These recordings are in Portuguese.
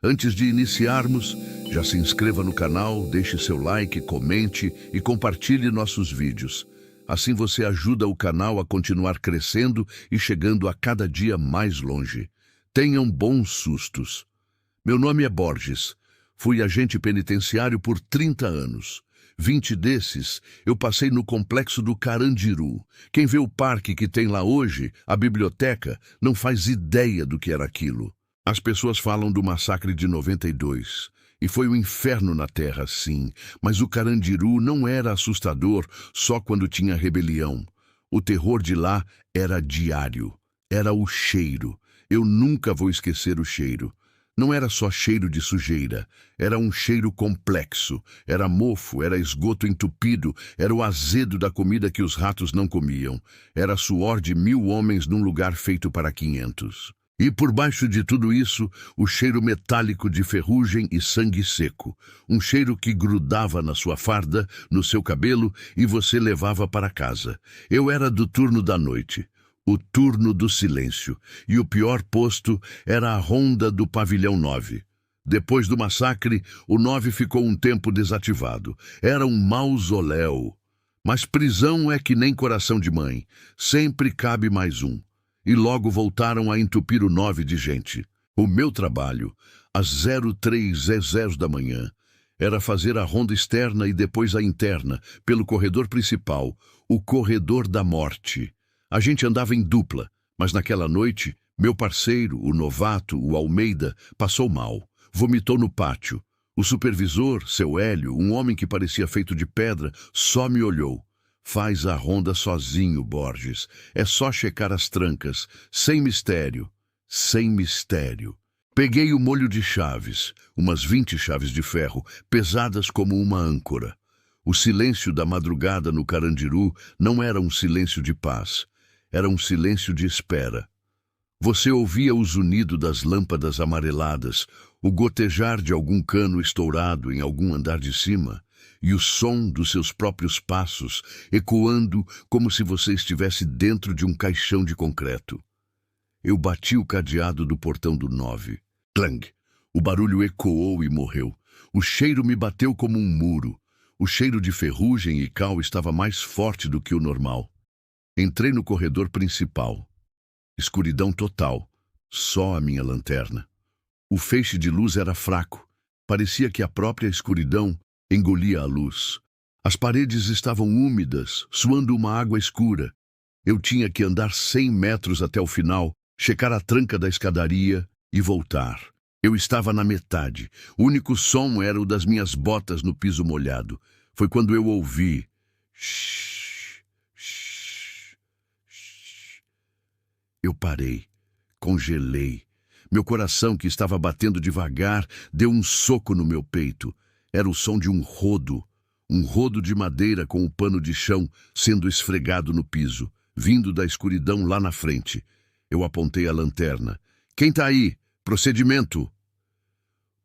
Antes de iniciarmos, já se inscreva no canal, deixe seu like, comente e compartilhe nossos vídeos. Assim você ajuda o canal a continuar crescendo e chegando a cada dia mais longe. Tenham bons sustos. Meu nome é Borges. Fui agente penitenciário por 30 anos. 20 desses eu passei no complexo do Carandiru. Quem vê o parque que tem lá hoje, a biblioteca, não faz ideia do que era aquilo. As pessoas falam do massacre de 92. E foi um inferno na terra, sim. Mas o Carandiru não era assustador só quando tinha rebelião. O terror de lá era diário. Era o cheiro. Eu nunca vou esquecer o cheiro. Não era só cheiro de sujeira, era um cheiro complexo, era mofo, era esgoto entupido, era o azedo da comida que os ratos não comiam, era suor de 1000 homens num lugar feito para 500. E por baixo de tudo isso, o cheiro metálico de ferrugem e sangue seco, um cheiro que grudava na sua farda, no seu cabelo e você levava para casa. Eu era do turno da noite. O turno do silêncio, e o pior posto era a ronda do pavilhão 9. Depois do massacre, o 9 ficou um tempo desativado. Era um mausoléu. Mas prisão é que nem coração de mãe. Sempre cabe mais um. E logo voltaram a entupir o 9 de gente. O meu trabalho, às 03h da manhã, era fazer a ronda externa e depois a interna, pelo corredor principal, o corredor da morte. A gente andava em dupla, mas naquela noite, meu parceiro, o novato, o Almeida, passou mal. Vomitou no pátio. O supervisor, seu Hélio, um homem que parecia feito de pedra, só me olhou. Faz a ronda sozinho, Borges. É só checar as trancas. Sem mistério. Sem mistério. Peguei o molho de chaves, umas 20 chaves de ferro, pesadas como uma âncora. O silêncio da madrugada no Carandiru não era um silêncio de paz. Era um silêncio de espera. Você ouvia o zunido das lâmpadas amareladas, o gotejar de algum cano estourado em algum andar de cima, e o som dos seus próprios passos, ecoando como se você estivesse dentro de um caixão de concreto. Eu bati o cadeado do portão do 9. Clang! O barulho ecoou e morreu. O cheiro me bateu como um muro. O cheiro de ferrugem e cal estava mais forte do que o normal. Entrei no corredor principal. Escuridão total. Só a minha lanterna. O feixe de luz era fraco. Parecia que a própria escuridão engolia a luz. As paredes estavam úmidas, suando uma água escura. Eu tinha que andar 100 metros até o final, checar a tranca da escadaria e voltar. Eu estava na metade. O único som era o das minhas botas no piso molhado. Foi quando eu ouvi... Shhh. Eu parei, congelei. Meu coração, que estava batendo devagar, deu um soco no meu peito. Era o som de um rodo de madeira com o pano de chão sendo esfregado no piso, vindo da escuridão lá na frente. Eu apontei a lanterna. Quem tá aí? Procedimento!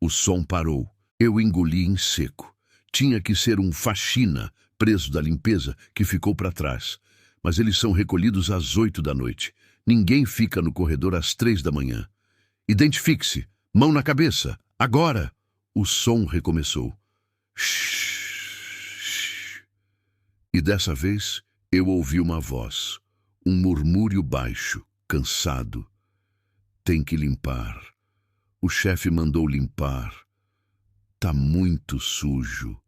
O som parou. Eu engoli em seco. Tinha que ser um faxina, preso da limpeza, que ficou para trás. Mas eles são recolhidos às 8 da noite. Ninguém fica no corredor às 3 da manhã. Identifique-se. Mão na cabeça. Agora! O som recomeçou. Shhh. E dessa vez eu ouvi uma voz. Um murmúrio baixo, cansado. Tem que limpar. O chefe mandou limpar. Tá muito sujo.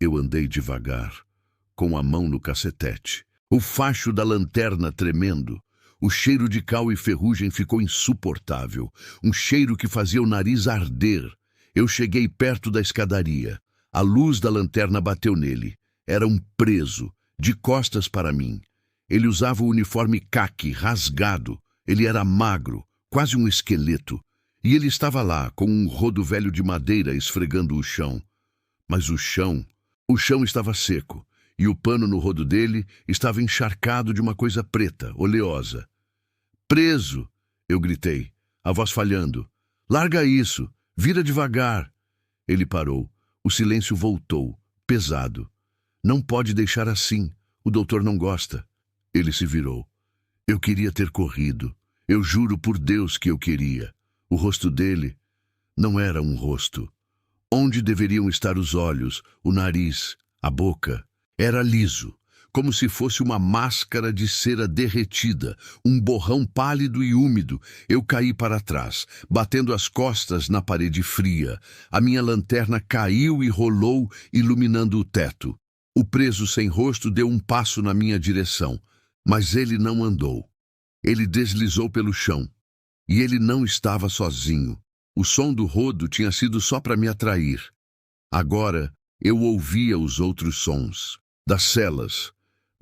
Eu andei devagar, com a mão no cacetete. O facho da lanterna tremendo. O cheiro de cal e ferrugem ficou insuportável. Um cheiro que fazia o nariz arder. Eu cheguei perto da escadaria. A luz da lanterna bateu nele. Era um preso, de costas para mim. Ele usava o uniforme caqui rasgado. Ele era magro, quase um esqueleto. E ele estava lá, com um rodo velho de madeira esfregando o chão. Mas o chão estava seco. E o pano no rodo dele estava encharcado de uma coisa preta, oleosa. Preso! Eu gritei, a voz falhando. Larga isso! Vira devagar! Ele parou. O silêncio voltou, pesado. Não pode deixar assim. O doutor não gosta. Ele se virou. Eu queria ter corrido. Eu juro por Deus que eu queria. O rosto dele... Não era um rosto. Onde deveriam estar os olhos, o nariz, a boca? Era liso, como se fosse uma máscara de cera derretida, um borrão pálido e úmido. Eu caí para trás, batendo as costas na parede fria. A minha lanterna caiu e rolou, iluminando o teto. O preso sem rosto deu um passo na minha direção, mas ele não andou. Ele deslizou pelo chão. E ele não estava sozinho. O som do rodo tinha sido só para me atrair. Agora eu ouvia os outros sons, das celas,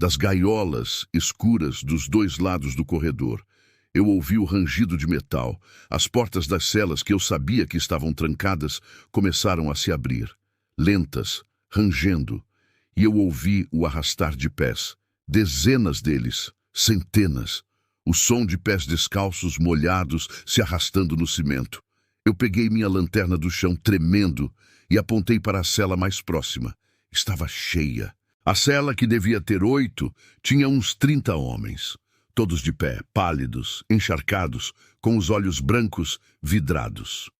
das gaiolas escuras dos dois lados do corredor. Eu ouvi o rangido de metal. As portas das celas que eu sabia que estavam trancadas começaram a se abrir, lentas, rangendo. E eu ouvi o arrastar de pés, dezenas deles, centenas. O som de pés descalços molhados se arrastando no cimento. Eu peguei minha lanterna do chão tremendo e apontei para a cela mais próxima. Estava cheia. A cela, que devia ter 8, tinha uns 30 homens. Todos de pé, pálidos, encharcados, com os olhos brancos, vidrados.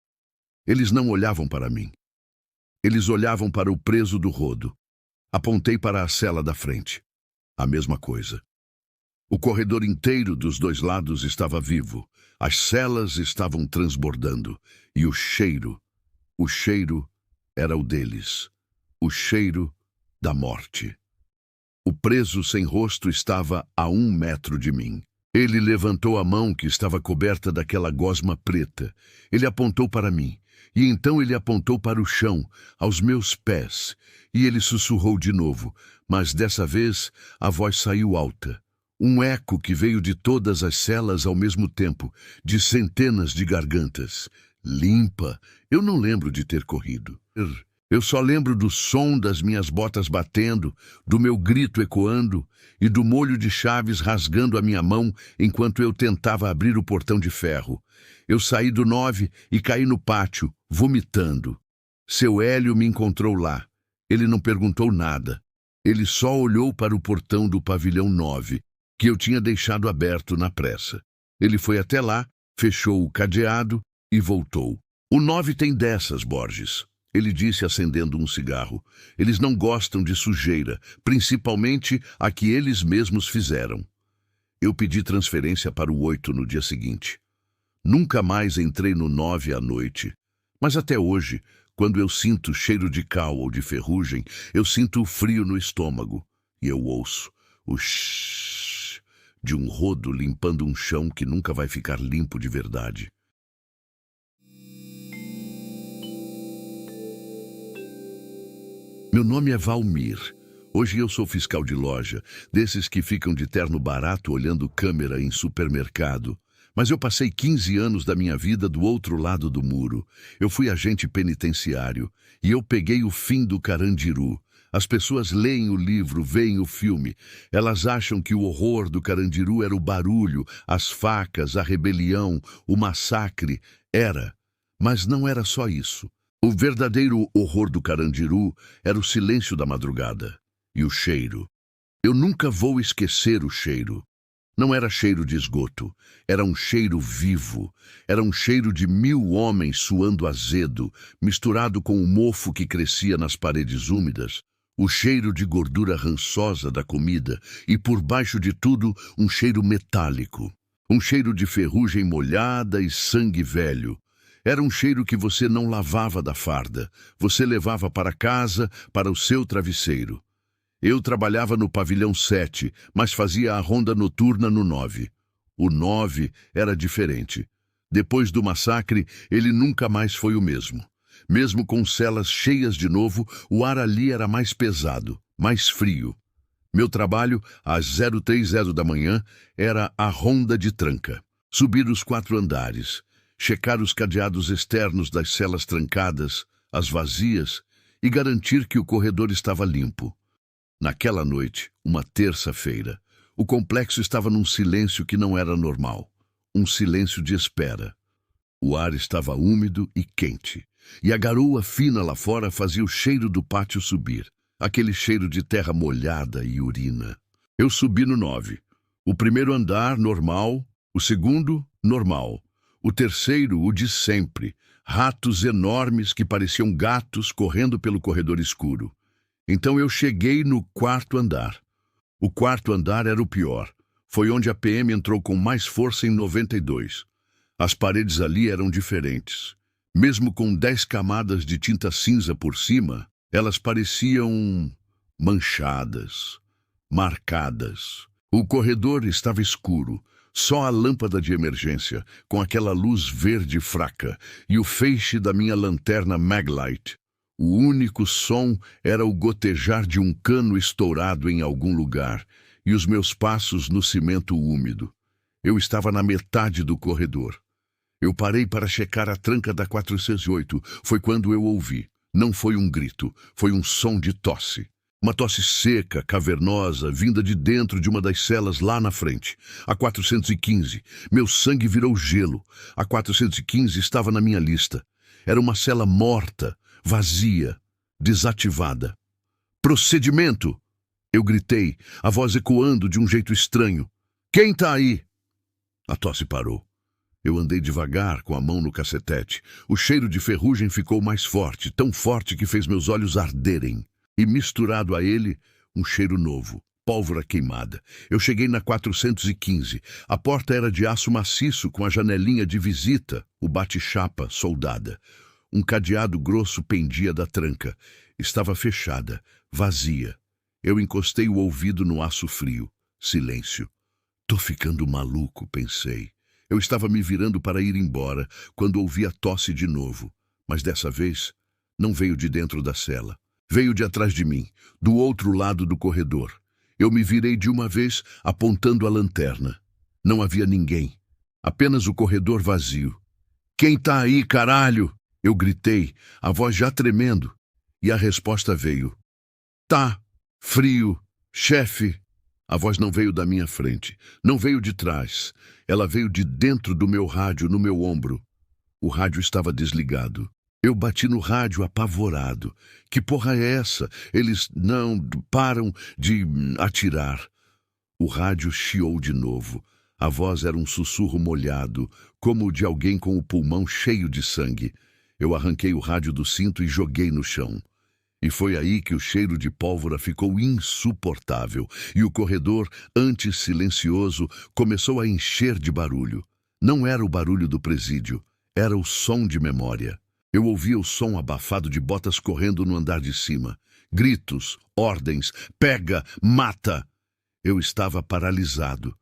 Eles não olhavam para mim. Eles olhavam para o preso do rodo. Apontei para a cela da frente. A mesma coisa. O corredor inteiro dos dois lados estava vivo. As celas estavam transbordando. E o cheiro era o deles. O cheiro da morte. O preso sem rosto estava a 1 metro de mim. Ele levantou a mão que estava coberta daquela gosma preta. Ele apontou para mim. E então ele apontou para o chão, aos meus pés. E ele sussurrou de novo, mas dessa vez a voz saiu alta. Um eco que veio de todas as celas ao mesmo tempo, de centenas de gargantas. Limpa. Eu não lembro de ter corrido. Eu só lembro do som das minhas botas batendo, do meu grito ecoando e do molho de chaves rasgando a minha mão enquanto eu tentava abrir o portão de ferro. Eu saí do 9 e caí no pátio, vomitando. Seu Hélio me encontrou lá. Ele não perguntou nada. Ele só olhou para o portão do pavilhão 9, que eu tinha deixado aberto na pressa. Ele foi até lá, fechou o cadeado e voltou. O 9 tem dessas, Borges. Ele disse acendendo um cigarro. Eles não gostam de sujeira, principalmente a que eles mesmos fizeram. Eu pedi transferência para o 8 no dia seguinte. Nunca mais entrei no 9 à noite. Mas até hoje, quando eu sinto cheiro de cal ou de ferrugem, eu sinto o frio no estômago. E eu ouço o shhh de um rodo limpando um chão que nunca vai ficar limpo de verdade. Meu nome é Valmir. Hoje eu sou fiscal de loja, desses que ficam de terno barato olhando câmera em supermercado. Mas eu passei 15 anos da minha vida do outro lado do muro. Eu fui agente penitenciário e eu peguei o fim do Carandiru. As pessoas leem o livro, veem o filme. Elas acham que o horror do Carandiru era o barulho, as facas, a rebelião, o massacre. Era. Mas não era só isso. O verdadeiro horror do Carandiru era o silêncio da madrugada e o cheiro. Eu nunca vou esquecer o cheiro. Não era cheiro de esgoto, era um cheiro vivo. Era um cheiro de 1000 homens suando azedo, misturado com o mofo que crescia nas paredes úmidas, o cheiro de gordura rançosa da comida e, por baixo de tudo, um cheiro metálico. Um cheiro de ferrugem molhada e sangue velho. Era um cheiro que você não lavava da farda, você levava para casa, para o seu travesseiro. Eu trabalhava no pavilhão 7, mas fazia a ronda noturna no 9. O 9 era diferente. Depois do massacre, ele nunca mais foi o mesmo. Mesmo com celas cheias de novo, o ar ali era mais pesado, mais frio. Meu trabalho, às 0:30 da manhã, era a ronda de tranca. Subir os 4 andares, checar os cadeados externos das celas trancadas, as vazias, e garantir que o corredor estava limpo. Naquela noite, uma terça-feira, o complexo estava num silêncio que não era normal. Um silêncio de espera. O ar estava úmido e quente, e a garoa fina lá fora fazia o cheiro do pátio subir, aquele cheiro de terra molhada e urina. Eu subi no 9. O primeiro andar, normal. O segundo, normal. O terceiro, o de sempre. ratos enormes que pareciam gatos correndo pelo corredor escuro. Então eu cheguei no quarto andar. O quarto andar era o pior. Foi onde a PM entrou com mais força em 92. As paredes ali eram diferentes. Mesmo com 10 camadas de tinta cinza por cima, elas pareciam manchadas, marcadas. O corredor estava escuro, só a lâmpada de emergência, com aquela luz verde fraca, e o feixe da minha lanterna Maglite. O único som era o gotejar de um cano estourado em algum lugar, e os meus passos no cimento úmido. Eu estava na metade do corredor. Eu parei para checar a tranca da 408. Foi quando eu ouvi. Não foi um grito, foi um som de tosse. Uma tosse seca, cavernosa, vinda de dentro de uma das celas lá na frente. A 415. Meu sangue virou gelo. A 415 estava na minha lista. Era uma cela morta, vazia, desativada. Procedimento! Eu gritei, a voz ecoando de um jeito estranho. Quem tá aí? A tosse parou. Eu andei devagar, com a mão no cacetete. O cheiro de ferrugem ficou mais forte, tão forte que fez meus olhos arderem. E misturado a ele, um cheiro novo, pólvora queimada. Eu cheguei na 415. A porta era de aço maciço, com a janelinha de visita, o bate-chapa soldada. Um cadeado grosso pendia da tranca. Estava fechada, vazia. Eu encostei o ouvido no aço frio. Silêncio. Tô ficando maluco, pensei. Eu estava me virando para ir embora, quando ouvi a tosse de novo. Mas dessa vez, não veio de dentro da cela. Veio de atrás de mim, do outro lado do corredor. Eu me virei de uma vez, apontando a lanterna. Não havia ninguém. Apenas o corredor vazio. Quem tá aí, caralho? Eu gritei, a voz já tremendo. E a resposta veio. Tá, frio, chefe. A voz não veio da minha frente, não veio de trás. Ela veio de dentro do meu rádio, no meu ombro. O rádio estava desligado. Eu bati no rádio apavorado. Que porra é essa? Eles não param de atirar. O rádio chiou de novo. A voz era um sussurro molhado, como o de alguém com o pulmão cheio de sangue. Eu arranquei o rádio do cinto e joguei no chão. E foi aí que o cheiro de pólvora ficou insuportável e o corredor, antes silencioso, começou a encher de barulho. Não era o barulho do presídio, era o som de memória. Eu ouvia o som abafado de botas correndo no andar de cima. Gritos, ordens, pega, mata. Eu estava paralisado.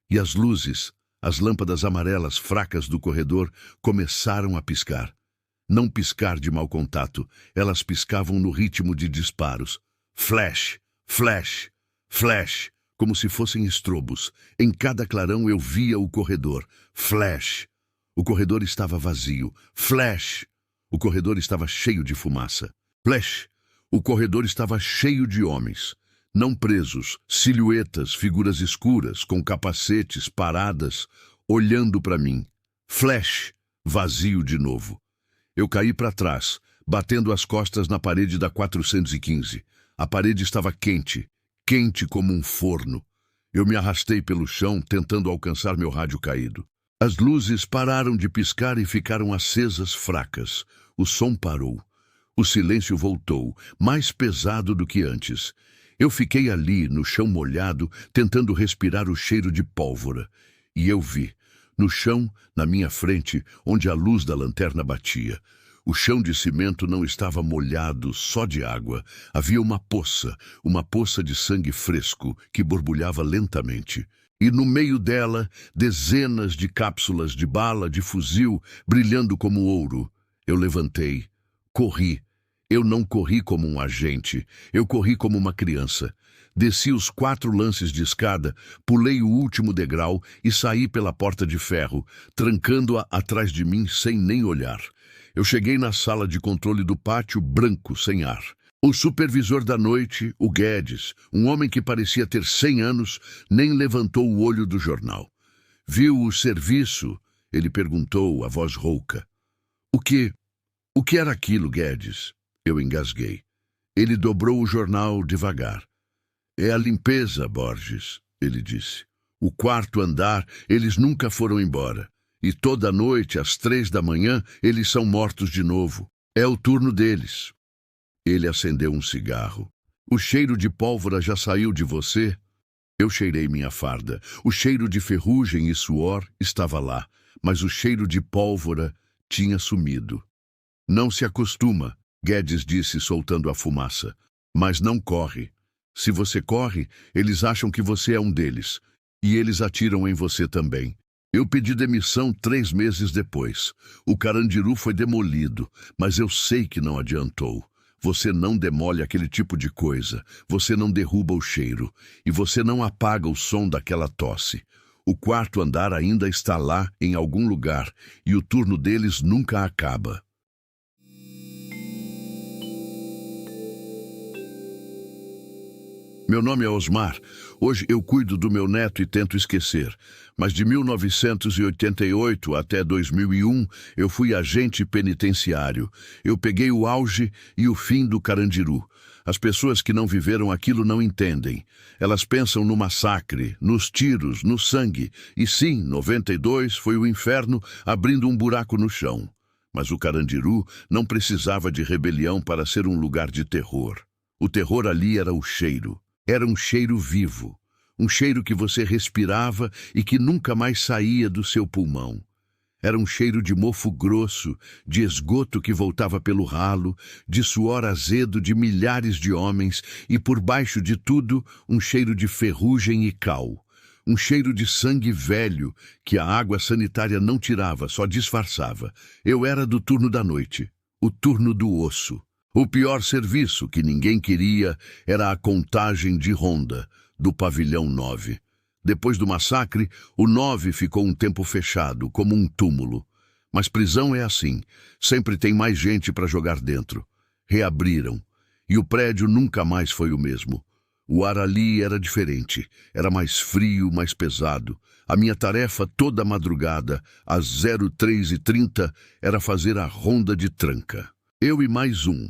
E as luzes, as lâmpadas amarelas fracas do corredor, começaram a piscar. Não piscar de mau contato, elas piscavam no ritmo de disparos. Flash, flash, flash, como se fossem estrobos. Em cada clarão eu via o corredor. Flash. O corredor estava vazio. Flash. O corredor estava cheio de fumaça. Flash. O corredor estava cheio de homens. Não presos, silhuetas, figuras escuras, com capacetes, paradas, olhando para mim. Flash. Vazio de novo. Eu caí para trás, batendo as costas na parede da 415. A parede estava quente, quente como um forno. Eu me arrastei pelo chão, tentando alcançar meu rádio caído. As luzes pararam de piscar e ficaram acesas fracas. O som parou. O silêncio voltou, mais pesado do que antes. Eu fiquei ali, no chão molhado, tentando respirar o cheiro de pólvora. E eu vi. No chão, na minha frente, onde a luz da lanterna batia. O chão de cimento não estava molhado, só de água. Havia uma poça de sangue fresco que borbulhava lentamente. E no meio dela, dezenas de cápsulas de bala de fuzil brilhando como ouro. Eu levantei. Corri. Eu não corri como um agente. Eu corri como uma criança. Desci os 4 lances de escada, pulei o último degrau e saí pela porta de ferro, trancando-a atrás de mim sem nem olhar. Eu cheguei na sala de controle do pátio branco, sem ar. O supervisor da noite, o Guedes, um homem que parecia ter 100 anos, nem levantou o olho do jornal. Viu o serviço? Ele perguntou, a voz rouca. O que era aquilo, Guedes? Eu engasguei. Ele dobrou o jornal devagar. É a limpeza, Borges, ele disse. O 4º andar, eles nunca foram embora. E toda noite, às 3 da manhã, eles são mortos de novo. É o turno deles. Ele acendeu um cigarro. O cheiro de pólvora já saiu de você? Eu cheirei minha farda. O cheiro de ferrugem e suor estava lá, mas o cheiro de pólvora tinha sumido. Não se acostuma, Guedes disse soltando a fumaça. Mas não corre. Se você corre, eles acham que você é um deles. E eles atiram em você também. Eu pedi demissão 3 meses depois. O Carandiru foi demolido, mas eu sei que não adiantou. Você não demole aquele tipo de coisa, você não derruba o cheiro, e você não apaga o som daquela tosse. O quarto andar ainda está lá, em algum lugar, e o turno deles nunca acaba. Meu nome é Osmar. Hoje eu cuido do meu neto e tento esquecer. Mas de 1988 até 2001, eu fui agente penitenciário. Eu peguei o auge e o fim do Carandiru. As pessoas que não viveram aquilo não entendem. Elas pensam no massacre, nos tiros, no sangue. E sim, 92 foi o inferno abrindo um buraco no chão. Mas o Carandiru não precisava de rebelião para ser um lugar de terror. O terror ali era o cheiro. Era um cheiro vivo, um cheiro que você respirava e que nunca mais saía do seu pulmão. Era um cheiro de mofo grosso, de esgoto que voltava pelo ralo, de suor azedo de milhares de homens e, por baixo de tudo, um cheiro de ferrugem e cal. Um cheiro de sangue velho que a água sanitária não tirava, só disfarçava. Eu era do turno da noite, o turno do osso. O pior serviço, que ninguém queria, era a contagem de ronda, do pavilhão 9. Depois do massacre, o 9 ficou um tempo fechado, como um túmulo. Mas prisão é assim, sempre tem mais gente para jogar dentro. Reabriram, e o prédio nunca mais foi o mesmo. O ar ali era diferente, era mais frio, mais pesado. A minha tarefa toda madrugada, às 03h30, era fazer a ronda de tranca. Eu e mais um.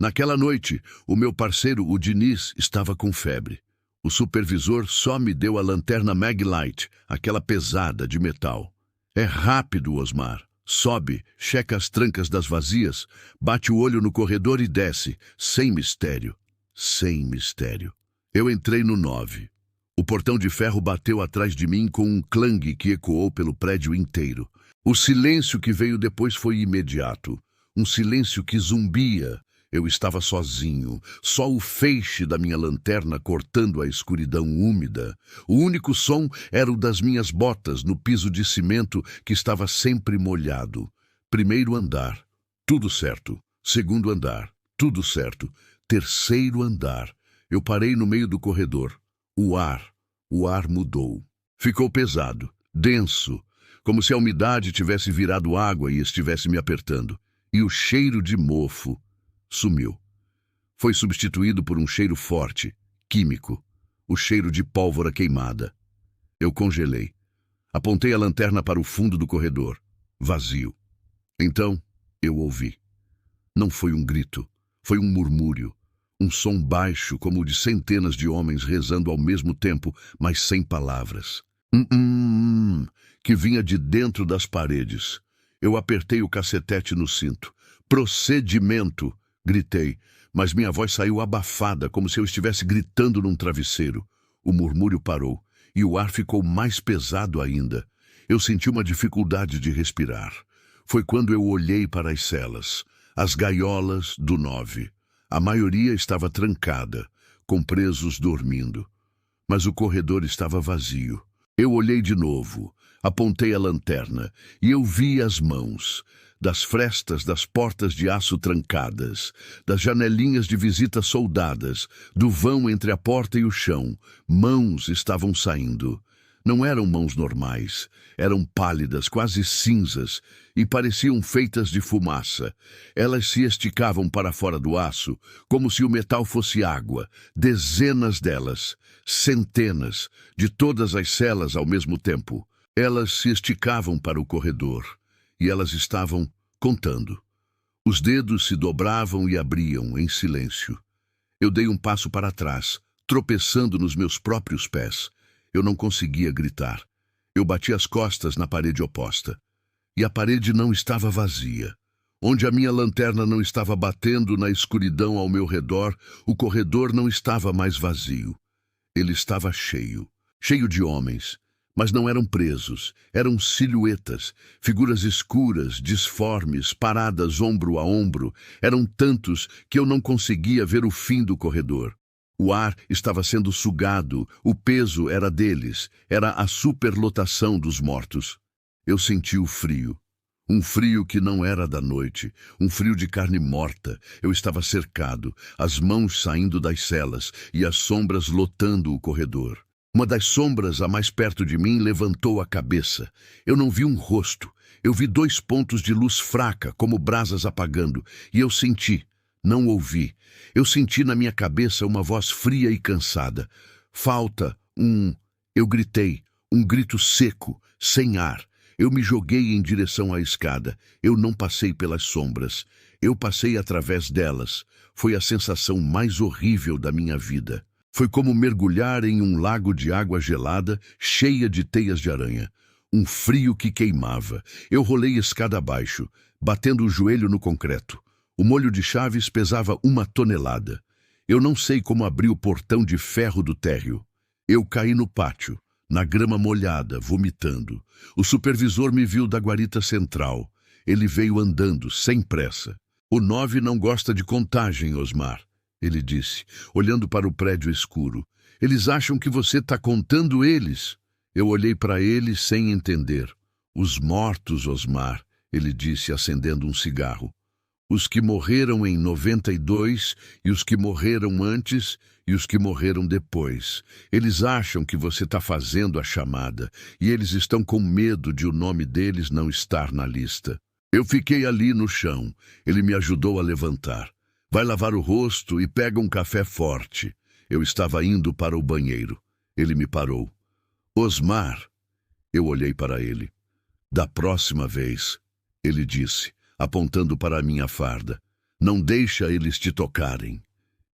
Naquela noite, o meu parceiro, o Diniz, estava com febre. O supervisor só me deu a lanterna Maglite, aquela pesada de metal. É rápido, Osmar. Sobe, checa as trancas das vazias, bate o olho no corredor e desce, sem mistério. Sem mistério. Eu entrei no 9. O portão de ferro bateu atrás de mim com um clangue que ecoou pelo prédio inteiro. O silêncio que veio depois foi imediato. Um silêncio que zumbia. Eu estava sozinho, só o feixe da minha lanterna cortando a escuridão úmida. O único som era o das minhas botas no piso de cimento que estava sempre molhado. Primeiro andar, tudo certo. Segundo andar, tudo certo. Terceiro andar. Eu parei no meio do corredor. O ar mudou. Ficou pesado, denso, como se a umidade tivesse virado água e estivesse me apertando. E o cheiro de mofo sumiu. Foi substituído por um cheiro forte, químico, o cheiro de pólvora queimada. Eu congelei. Apontei a lanterna para o fundo do corredor, vazio. Então, eu ouvi. Não foi um grito, foi um murmúrio, um som baixo como o de centenas de homens rezando ao mesmo tempo, mas sem palavras. Que vinha de dentro das paredes. Eu apertei o cacetete no cinto. Procedimento! Gritei, mas minha voz saiu abafada, como se eu estivesse gritando num travesseiro. O murmúrio parou, e o ar ficou mais pesado ainda. Eu senti uma dificuldade de respirar. Foi quando eu olhei para as celas, as gaiolas do 9. A maioria estava trancada, com presos dormindo. Mas o corredor estava vazio. Eu olhei de novo, apontei a lanterna, e eu vi as mãos. Das frestas das portas de aço trancadas, das janelinhas de visita soldadas, do vão entre a porta e o chão, mãos estavam saindo. Não eram mãos normais, eram pálidas, quase cinzas, e pareciam feitas de fumaça. Elas se esticavam para fora do aço, como se o metal fosse água, dezenas delas, centenas, de todas as celas ao mesmo tempo. Elas se esticavam para o corredor. E elas estavam contando. Os dedos se dobravam e abriam em silêncio. Eu dei um passo para trás, tropeçando nos meus próprios pés. Eu não conseguia gritar. Eu bati as costas na parede oposta. E a parede não estava vazia. Onde a minha lanterna não estava batendo na escuridão ao meu redor, o corredor não estava mais vazio. Ele estava cheio, cheio de homens. Mas não eram presos, eram silhuetas, figuras escuras, disformes, paradas ombro a ombro. Eram tantos que eu não conseguia ver o fim do corredor. O ar estava sendo sugado, o peso era deles, era a superlotação dos mortos. Eu senti o frio. Um frio que não era da noite, um frio de carne morta. Eu estava cercado, as mãos saindo das celas e as sombras lotando o corredor. Uma das sombras, a mais perto de mim, levantou a cabeça. Eu não vi um rosto. Eu vi 2 pontos de luz fraca, como brasas apagando, e eu senti, não ouvi. Eu senti na minha cabeça uma voz fria e cansada. Falta um... Eu gritei, um grito seco, sem ar. Eu me joguei em direção à escada. Eu não passei pelas sombras. Eu passei através delas. Foi a sensação mais horrível da minha vida. Foi como mergulhar em um lago de água gelada, cheia de teias de aranha. Um frio que queimava. Eu rolei escada abaixo, batendo o joelho no concreto. O molho de chaves pesava 1 tonelada. Eu não sei como abri o portão de ferro do térreo. Eu caí no pátio, na grama molhada, vomitando. O supervisor me viu da guarita central. Ele veio andando, sem pressa. O 9 não gosta de contagem, Osmar. Ele disse, olhando para o prédio escuro. Eles acham que você está contando eles. Eu olhei para ele sem entender. Os mortos, Osmar, ele disse, acendendo um cigarro. Os que morreram em 92 e os que morreram antes e os que morreram depois. Eles acham que você está fazendo a chamada e eles estão com medo de o nome deles não estar na lista. Eu fiquei ali no chão. Ele me ajudou a levantar. Vai lavar o rosto e pega um café forte. Eu estava indo para o banheiro. Ele me parou. Osmar. Eu olhei para ele. Da próxima vez, ele disse, apontando para a minha farda. Não deixa eles te tocarem.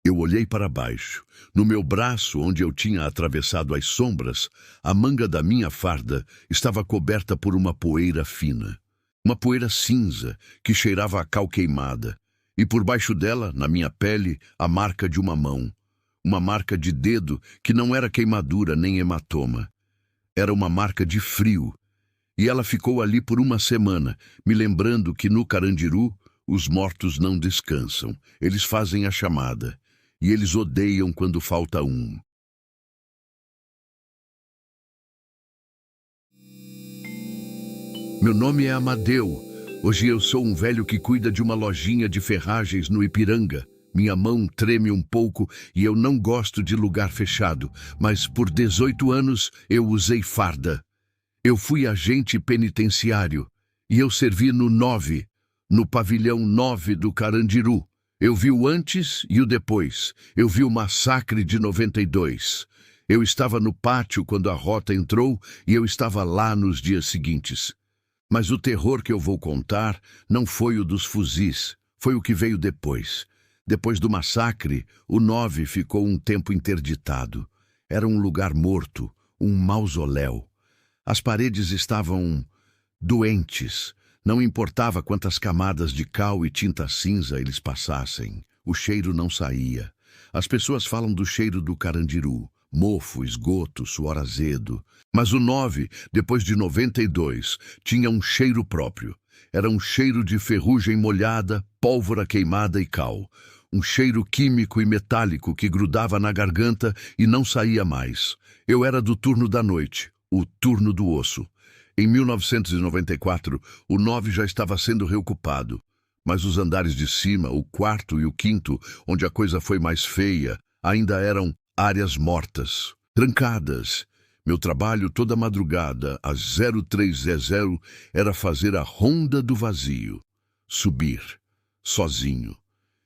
Eu olhei para baixo. No meu braço, onde eu tinha atravessado as sombras, a manga da minha farda estava coberta por uma poeira fina. Uma poeira cinza que cheirava a cal queimada. E por baixo dela, na minha pele, a marca de uma mão. Uma marca de dedo que não era queimadura nem hematoma. Era uma marca de frio. E ela ficou ali por 1 semana, me lembrando que no Carandiru, os mortos não descansam. Eles fazem a chamada. E eles odeiam quando falta um. Meu nome é Amadeu. Hoje eu sou um velho que cuida de uma lojinha de ferragens no Ipiranga. Minha mão treme um pouco e eu não gosto de lugar fechado, mas por 18 anos eu usei farda. Eu fui agente penitenciário e eu servi no 9, no pavilhão 9 do Carandiru. Eu vi o antes e o depois. Eu vi o massacre de 92. Eu estava no pátio quando a rota entrou e eu estava lá nos dias seguintes. Mas o terror que eu vou contar não foi o dos fuzis, foi o que veio depois. Depois do massacre, o 9 ficou um tempo interditado. Era um lugar morto, um mausoléu. As paredes estavam doentes. Não importava quantas camadas de cal e tinta cinza eles passassem. O cheiro não saía. As pessoas falam do cheiro do Carandiru. Mofo, esgoto, suor azedo. Mas o 9, depois de 92, tinha um cheiro próprio. Era um cheiro de ferrugem molhada, pólvora queimada e cal. Um cheiro químico e metálico que grudava na garganta e não saía mais. Eu era do turno da noite, o turno do osso. Em 1994, o 9 já estava sendo reocupado. Mas os andares de cima, o 4º e o 5º, onde a coisa foi mais feia, ainda eram áreas mortas, trancadas. Meu trabalho toda madrugada, às 0300, era fazer a ronda do vazio. Subir, sozinho.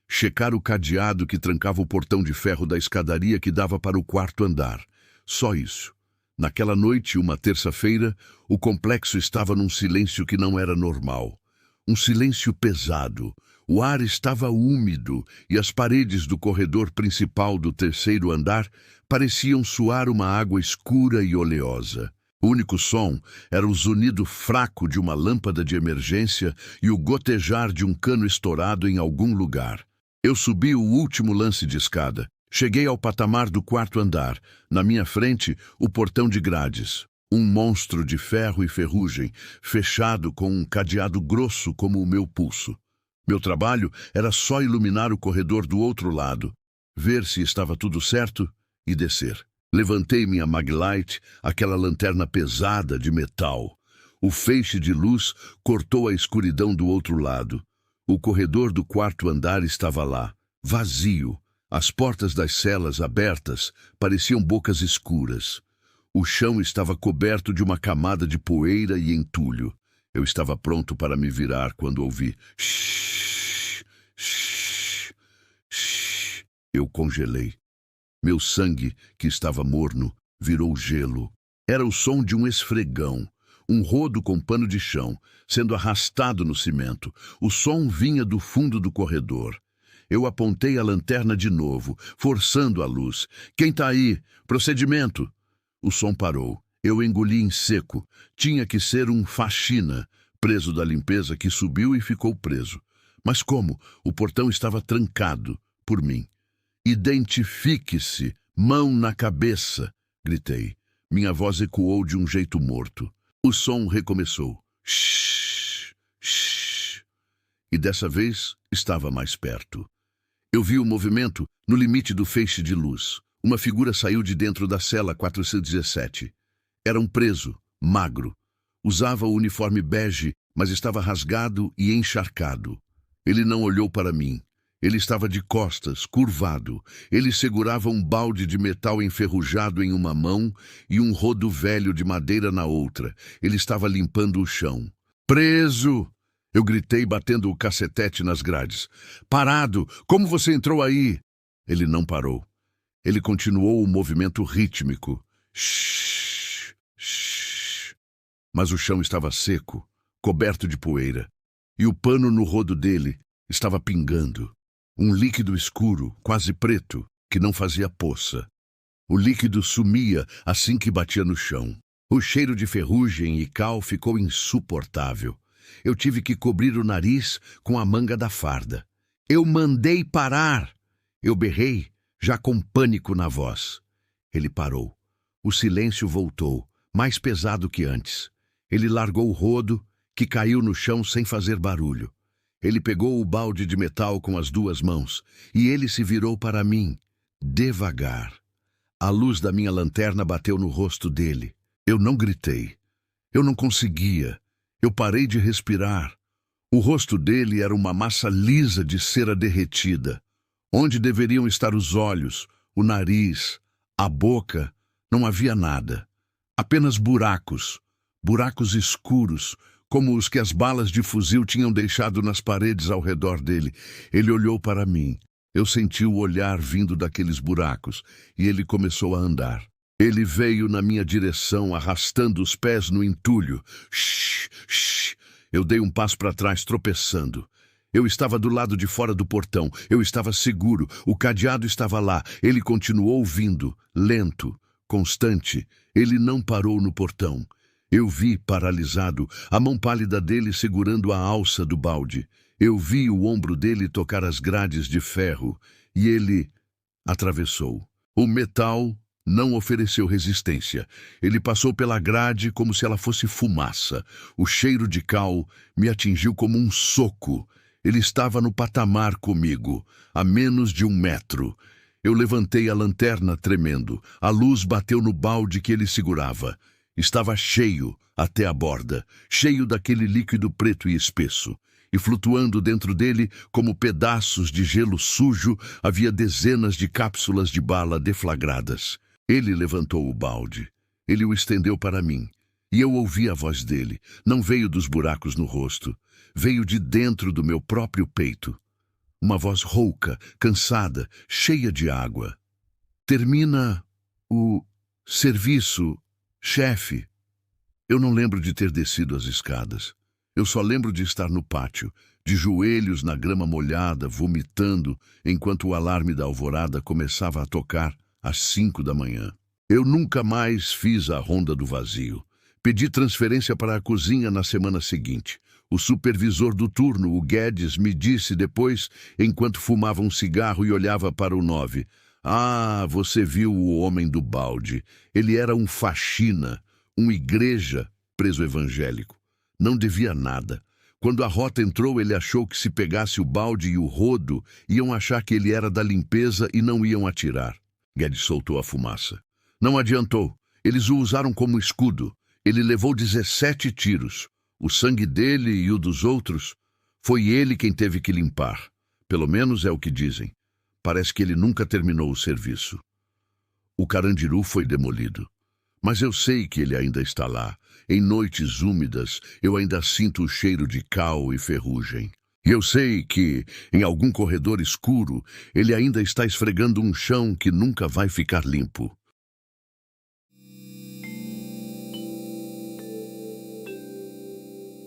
Checar o cadeado que trancava o portão de ferro da escadaria que dava para o 4º andar. Só isso. Naquela noite, uma terça-feira, o complexo estava num silêncio que não era normal. Um silêncio pesado. O ar estava úmido e as paredes do corredor principal do 3º andar pareciam suar uma água escura e oleosa. O único som era o zunido fraco de uma lâmpada de emergência e o gotejar de um cano estourado em algum lugar. Eu subi o último lance de escada. Cheguei ao patamar do 4º andar. Na minha frente, o portão de grades. Um monstro de ferro e ferrugem, fechado com um cadeado grosso como o meu pulso. Meu trabalho era só iluminar o corredor do outro lado, ver se estava tudo certo e descer. Levantei minha maglite, aquela lanterna pesada de metal. O feixe de luz cortou a escuridão do outro lado. O corredor do 4º andar estava lá, vazio. As portas das celas abertas pareciam bocas escuras. O chão estava coberto de uma camada de poeira e entulho. Eu estava pronto para me virar quando ouvi shhh, shhh, shhh. Eu congelei. Meu sangue, que estava morno, virou gelo. Era o som de um esfregão, um rodo com pano de chão, sendo arrastado no cimento. O som vinha do fundo do corredor. Eu apontei a lanterna de novo, forçando a luz. Quem tá aí? Procedimento! O som parou. Eu engoli em seco. Tinha que ser um faxina, preso da limpeza, que subiu e ficou preso. Mas como? O portão estava trancado por mim. Identifique-se, mão na cabeça, gritei. Minha voz ecoou de um jeito morto. O som recomeçou. Shhh, shhh. E dessa vez estava mais perto. Eu vi o movimento no limite do feixe de luz. Uma figura saiu de dentro da cela 417. Era um preso, magro. Usava o uniforme bege, mas estava rasgado e encharcado. Ele não olhou para mim. Ele estava de costas, curvado. Ele segurava um balde de metal enferrujado em uma mão e um rodo velho de madeira na outra. Ele estava limpando o chão. Preso! Eu gritei, batendo o cacetete nas grades. Parado! Como você entrou aí? Ele não parou. Ele continuou o movimento rítmico. Shhh, shhh. Mas o chão estava seco, coberto de poeira. E o pano no rodo dele estava pingando. Um líquido escuro, quase preto, que não fazia poça. O líquido sumia assim que batia no chão. O cheiro de ferrugem e cal ficou insuportável. Eu tive que cobrir o nariz com a manga da farda. Eu mandei parar! Eu berrei, já com pânico na voz. Ele parou. O silêncio voltou, mais pesado que antes. Ele largou o rodo, que caiu no chão sem fazer barulho. Ele pegou o balde de metal com as duas mãos e ele se virou para mim, devagar. A luz da minha lanterna bateu no rosto dele. Eu não gritei. Eu não conseguia. Eu parei de respirar. O rosto dele era uma massa lisa de cera derretida. Onde deveriam estar os olhos, o nariz, a boca, não havia nada. Apenas buracos, buracos escuros, como os que as balas de fuzil tinham deixado nas paredes ao redor dele. Ele olhou para mim. Eu senti o olhar vindo daqueles buracos e ele começou a andar. Ele veio na minha direção, arrastando os pés no entulho. Shhh, shhh. Eu dei um passo para trás, tropeçando. Eu estava do lado de fora do portão. Eu estava seguro. O cadeado estava lá. Ele continuou vindo, lento, constante. Ele não parou no portão. Eu vi, paralisado, a mão pálida dele segurando a alça do balde. Eu vi o ombro dele tocar as grades de ferro e ele atravessou. O metal não ofereceu resistência. Ele passou pela grade como se ela fosse fumaça. O cheiro de cal me atingiu como um soco. Ele estava no patamar comigo, a menos de 1 metro. Eu levantei a lanterna tremendo. A luz bateu no balde que ele segurava. Estava cheio até a borda, cheio daquele líquido preto e espesso. E flutuando dentro dele, como pedaços de gelo sujo, havia dezenas de cápsulas de bala deflagradas. Ele levantou o balde. Ele o estendeu para mim. E eu ouvi a voz dele. Não veio dos buracos no rosto. Veio de dentro do meu próprio peito. Uma voz rouca, cansada, cheia de água. Termina o serviço, chefe. Eu não lembro de ter descido as escadas. Eu só lembro de estar no pátio, de joelhos na grama molhada, vomitando, enquanto o alarme da alvorada começava a tocar às 5 da manhã. Eu nunca mais fiz a ronda do vazio. Pedi transferência para a cozinha na semana seguinte. O supervisor do turno, o Guedes, me disse depois, enquanto fumava um cigarro e olhava para o 9. Ah, você viu o homem do balde. Ele era um faxina, um igreja, preso evangélico. Não devia nada. Quando a rota entrou, ele achou que se pegasse o balde e o rodo, iam achar que ele era da limpeza e não iam atirar. Guedes soltou a fumaça. Não adiantou. Eles o usaram como escudo. Ele levou 17 tiros. O sangue dele e o dos outros, foi ele quem teve que limpar. Pelo menos é o que dizem. Parece que ele nunca terminou o serviço. O Carandiru foi demolido. Mas eu sei que ele ainda está lá. Em noites úmidas, eu ainda sinto o cheiro de cal e ferrugem. E eu sei que, em algum corredor escuro, ele ainda está esfregando um chão que nunca vai ficar limpo.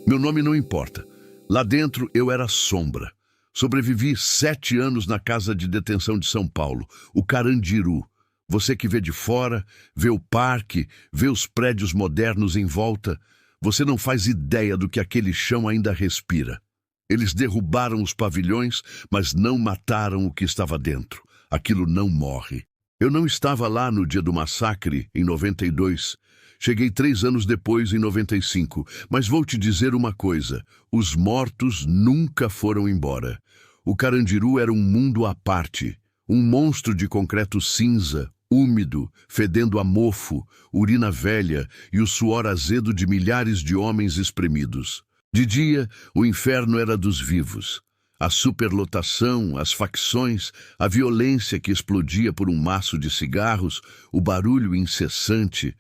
Meu nome não importa. Lá dentro eu era sombra. Sobrevivi 7 anos na casa de detenção de São Paulo, o Carandiru. Você que vê de fora, vê o parque, vê os prédios modernos em volta, você não faz ideia do que aquele chão ainda respira. Eles derrubaram os pavilhões, mas não mataram o que estava dentro. Aquilo não morre. Eu não estava lá no dia do massacre, em 92. Cheguei 3 anos depois, em 95. Mas vou te dizer uma coisa. Os mortos nunca foram embora. O Carandiru era um mundo à parte. Um monstro de concreto cinza, úmido, fedendo a mofo, urina velha e o suor azedo de milhares de homens espremidos. De dia, o inferno era dos vivos. A superlotação, as facções, a violência que explodia por um maço de cigarros, o barulho incessante,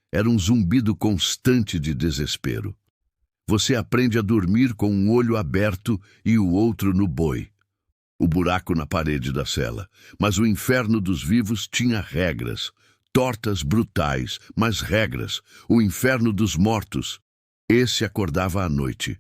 era um zumbido constante de desespero. Você aprende a dormir com um olho aberto e o outro no boi. O buraco na parede da cela. Mas o inferno dos vivos tinha regras. Tortas brutais, mas regras. O inferno dos mortos. Esse acordava à noite.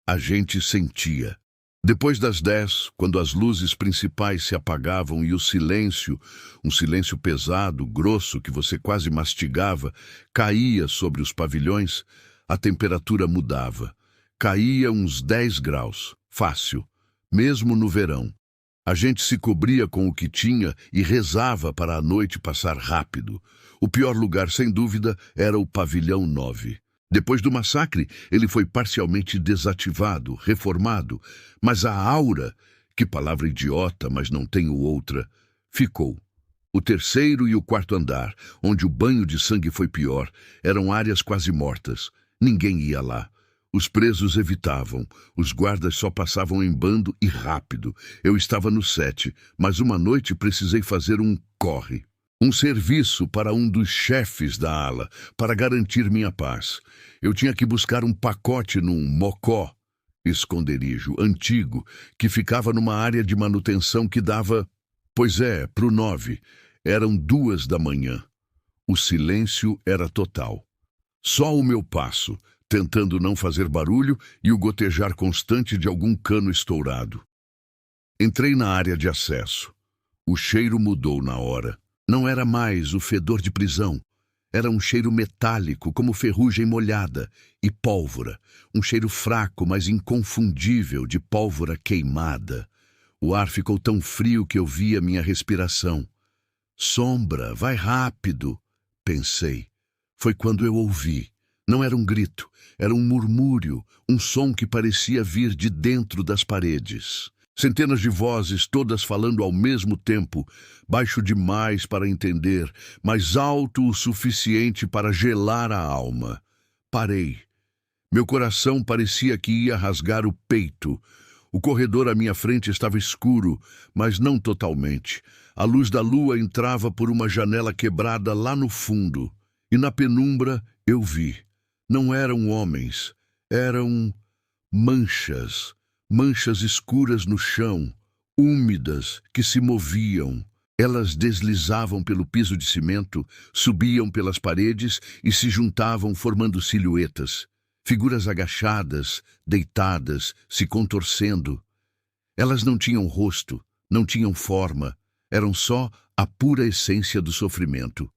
A gente sentia. Depois das 10, quando as luzes principais se apagavam e o silêncio, um silêncio pesado, grosso, que você quase mastigava, caía sobre os pavilhões, a temperatura mudava. Caía uns 10 graus, fácil, mesmo no verão. A gente se cobria com o que tinha e rezava para a noite passar rápido. O pior lugar, sem dúvida, era o pavilhão 9. Depois do massacre, ele foi parcialmente desativado, reformado, mas a aura, que palavra idiota, mas não tenho outra, ficou. O 3º e o 4º andar, onde o banho de sangue foi pior, eram áreas quase mortas. Ninguém ia lá. Os presos evitavam. Os guardas só passavam em bando e rápido. Eu estava no 7, mas uma noite precisei fazer um corre. Um serviço para um dos chefes da ala, para garantir minha paz. Eu tinha que buscar um pacote num mocó, esconderijo antigo, que ficava numa área de manutenção que dava, pois é, pro 9. Eram 2 da manhã. O silêncio era total. Só o meu passo, tentando não fazer barulho, e o gotejar constante de algum cano estourado. Entrei na área de acesso. O cheiro mudou na hora. Não era mais o fedor de prisão. Era um cheiro metálico, como ferrugem molhada, e pólvora. Um cheiro fraco, mas inconfundível, de pólvora queimada. O ar ficou tão frio que eu via minha respiração. Sombra, vai rápido, pensei. Foi quando eu ouvi. Não era um grito, era um murmúrio, um som que parecia vir de dentro das paredes. Centenas de vozes, todas falando ao mesmo tempo, baixo demais para entender, mas alto o suficiente para gelar a alma. Parei. Meu coração parecia que ia rasgar o peito. O corredor à minha frente estava escuro, mas não totalmente. A luz da lua entrava por uma janela quebrada lá no fundo, e na penumbra eu vi. Não eram homens, eram manchas. Manchas escuras no chão, úmidas, que se moviam. Elas deslizavam pelo piso de cimento, subiam pelas paredes e se juntavam formando silhuetas. Figuras agachadas, deitadas, se contorcendo. Elas não tinham rosto, não tinham forma, eram só a pura essência do sofrimento.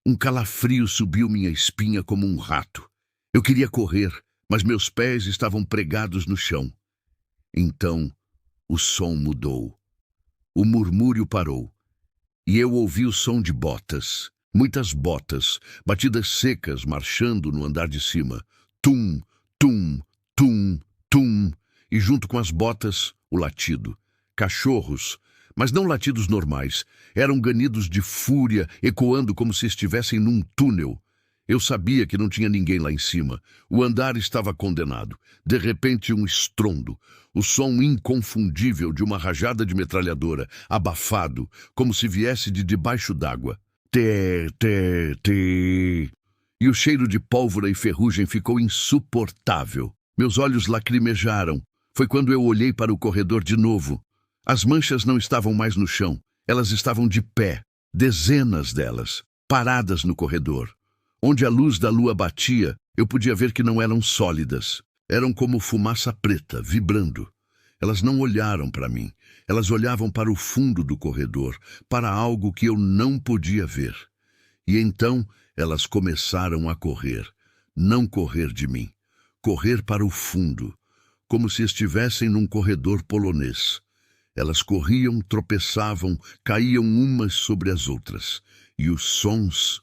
Um calafrio subiu minha espinha como um rato. Eu queria correr, mas meus pés estavam pregados no chão. Então, o som mudou. O murmúrio parou. E eu ouvi o som de botas. Muitas botas, batidas secas, marchando no andar de cima. Tum, tum, tum, tum. E junto com as botas, o latido. Cachorros, mas não latidos normais. Eram ganidos de fúria, ecoando como se estivessem num túnel. Eu sabia que não tinha ninguém lá em cima. O andar estava condenado. De repente, um estrondo. O som inconfundível de uma rajada de metralhadora, abafado, como se viesse de debaixo d'água. Tê, tê, tê. E o cheiro de pólvora e ferrugem ficou insuportável. Meus olhos lacrimejaram. Foi quando eu olhei para o corredor de novo. As manchas não estavam mais no chão. Elas estavam de pé, dezenas delas, paradas no corredor. Onde a luz da lua batia, eu podia ver que não eram sólidas. Eram como fumaça preta, vibrando. Elas não olharam para mim. Elas olhavam para o fundo do corredor, para algo que eu não podia ver. E então elas começaram a correr. Não correr de mim. Correr para o fundo, como se estivessem num corredor polonês. Elas corriam, tropeçavam, caíam umas sobre as outras. E os sons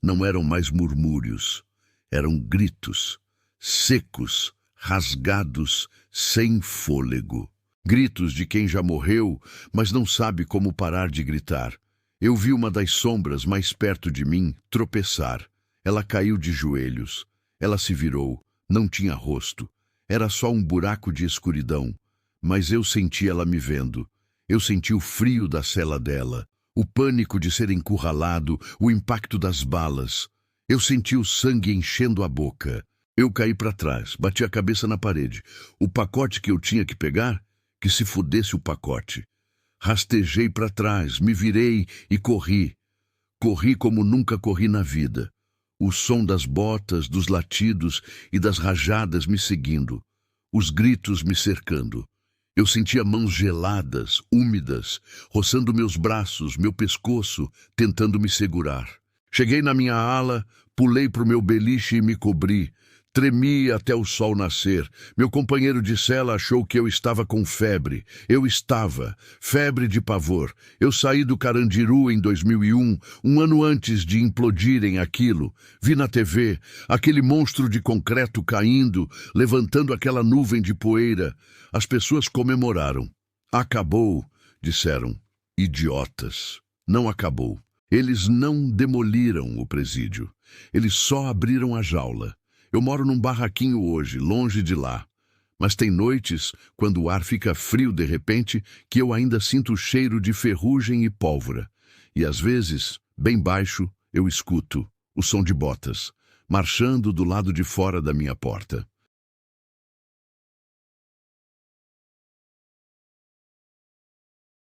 não eram mais murmúrios, eram gritos, secos, rasgados, sem fôlego. Gritos de quem já morreu, mas não sabe como parar de gritar. Eu vi uma das sombras mais perto de mim tropeçar. Ela caiu de joelhos. Ela se virou, não tinha rosto. Era só um buraco de escuridão. Mas eu senti ela me vendo. Eu senti o frio da cela dela. O pânico de ser encurralado, o impacto das balas. Eu senti o sangue enchendo a boca. Eu caí para trás, bati a cabeça na parede. O pacote que eu tinha que pegar? Que se fudesse o pacote. Rastejei para trás, me virei e corri. Corri como nunca corri na vida. O som das botas, dos latidos e das rajadas me seguindo. Os gritos me cercando. Eu sentia mãos geladas, úmidas, roçando meus braços, meu pescoço, tentando me segurar. Cheguei na minha ala, pulei para o meu beliche e me cobri. Tremi até o sol nascer. Meu companheiro de cela achou que eu estava com febre. Eu estava. Febre de pavor. Eu saí do Carandiru em 2001, um ano antes de implodirem aquilo. Vi na TV aquele monstro de concreto caindo, levantando aquela nuvem de poeira. As pessoas comemoraram. Acabou, disseram. Idiotas. Não acabou. Eles não demoliram o presídio. Eles só abriram a jaula. Eu moro num barraquinho hoje, longe de lá. Mas tem noites, quando o ar fica frio de repente, que eu ainda sinto o cheiro de ferrugem e pólvora. E às vezes, bem baixo, eu escuto o som de botas, marchando do lado de fora da minha porta.